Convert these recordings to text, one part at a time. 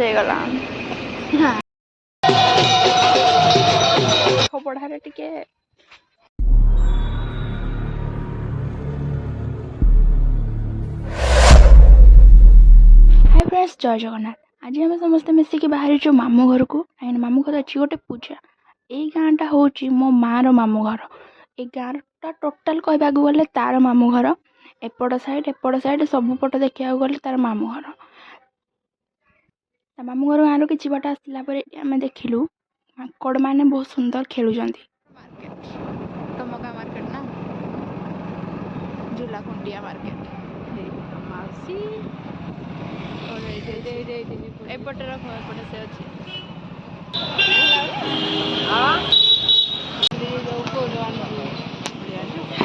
ହେଇଗଲା ପଢାରେ ଟିକେ हाय फ्रेंड्स जय जगन्नाथ। आज आम समस्ते मिसिकी बाहरीचु मामू घर को कहीं मामू घर अच्छी गोटे पूजा यही गाँटा हूँ मो माँ मामू घर ए गाँटा टोटाल कहवाक गले तार मामू घर एपट साइड सबुपट देखा गले तार मामू घर मामू घर गाँव कि बाट आसला आम देखिलु माकड़ मैंने बहुत सुंदर खेलुं टमका मार्केट ना झूला कुंडिया मार्केट माउसी एपटे रख एपटे से अच्छी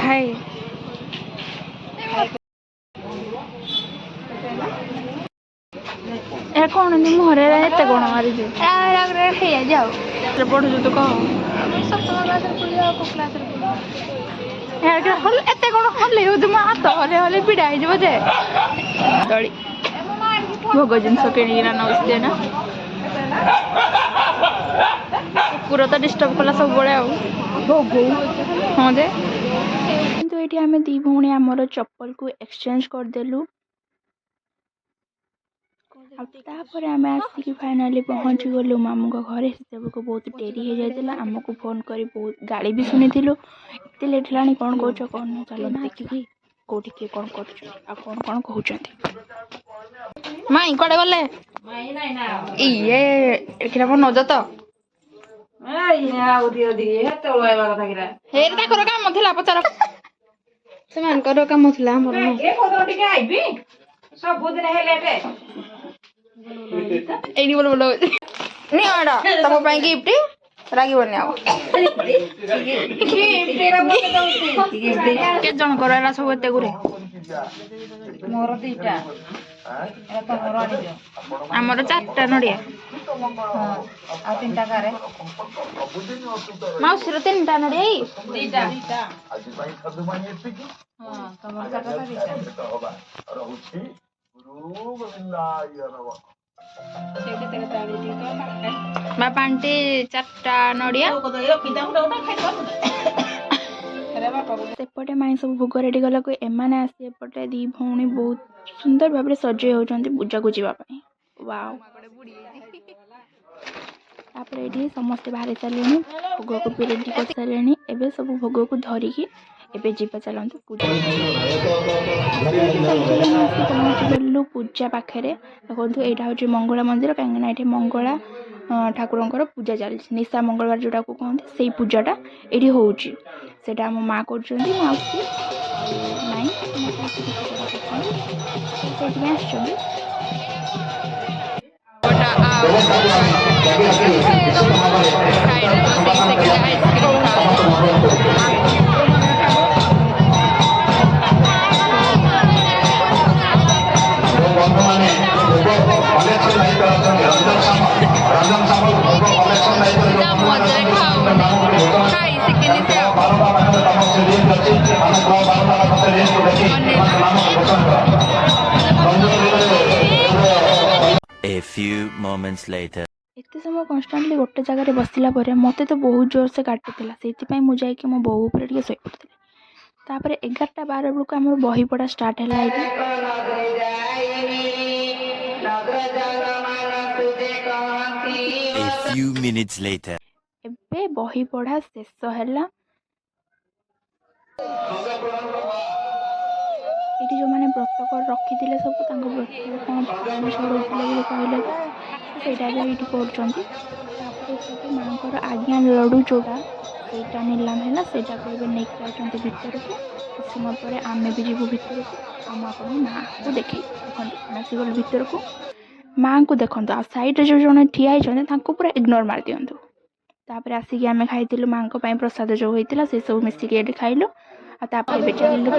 हाय ए कौन मुहर एत कौन मारी जाओ पढ़ु तो कह सप्तम क्लास एत कौन हल हाथ हले हले पीड़ा हो जे दड़ी भोग जिनस किणिकिना नौचे ना कुकुर तो डिस्टर्ब कला सब भोग हाँ जे किंतु ये आम दी भौणी आमर चप्पल को एक्सचेंज करदेलु आम आसिक फाइनाली पहुँची गलु मामू घरे को बहुत डेरी हो जाता आमको फोन कर बहुत गाड़ी भी शुणी एत लेट है कौन कौच कौन चलो देखिकी कौटी किए कौन कौन कहते माई कड़े गले ये मो नज तो काम था पचार से काम एनी बोल बोल तुम गिफ्ट रागबनी के जनकर एरा सब एत गुरे मोर दीटा आमर 4टा नड़िया मौसी 3टा नड़िया बापा आंटी 4टा नड़िया सेपटे माई सब भोग रेडी गला एमाने आसी एपटे दी भौणी बहुत सुंदर भाव सजे होती पूजा को जावाई वाओ तापर ये समस्ते बाहरी सारे भोग को भी रेडी कर सारे एवं सब भोग को धरिकी एबे जीवा चलते पूजा पहुँची गलु पूजा पाखे देखो यहाँ हूँ मंगला मंदिर कहीं ये मंगला ठाकुर पूजा चली निशा मंगलवार जोटा को कहते से पूजाटा ये हूँ सेटा मो माँ कर माउसी नाई A few moments later. एते समय कन्स्टांटली गोटे जगह बसला मत तो बहुत जोर से काटुला से मुझे मो बो उपर टे शोई पड़ी तापर 11:12 बेलू आम बही पढ़ा स्टार्ट है A few minutes later. एबे बही पढ़ा शेष है ये जो मैंने व्रत कर रखी थे सब व्रत कौन पानी छड़े कहले ସେଇଟା ବି ଏଇଠି କରୁଛନ୍ତି ତାପରେ ସେଠି ମାଙ୍କର ଆଜ୍ଞା ଲଡ଼ୁ ଯୋଉଟା ସେଇଟା ନିଲାମ ହେଲା ସେଇଟାକୁ ଏବେ ନେଇକି ଯାଉଛନ୍ତି ଭିତରକୁ କିଛି ସମୟ ପରେ ଆମେ ବି ଯିବୁ ଭିତରକୁ ଆମ ଆପଣ ମାଆକୁ ଦେଖେଇ ଦେଖନ୍ତୁ ଆମେ ଆସିଗଲୁ ଭିତରକୁ ମାଆଙ୍କୁ ଦେଖନ୍ତୁ ଆଉ ସାଇଡ଼ରେ ଯେଉଁ ଜଣେ ଠିଆ ହେଇଛନ୍ତି ତାଙ୍କୁ ପୁରା ଇଗ୍ନୋର ମାରି ଦିଅନ୍ତୁ ତାପରେ ଆସିକି ଆମେ ଖାଇଥିଲୁ ମାଆଙ୍କ ପାଇଁ ପ୍ରସାଦ ଯେଉଁ ହେଇଥିଲା ସେସବୁ ମିଶିକି ଏଠି ଖାଇଲୁ ଆଉ ତାପରେ ଏବେ ଚାଲିଲୁ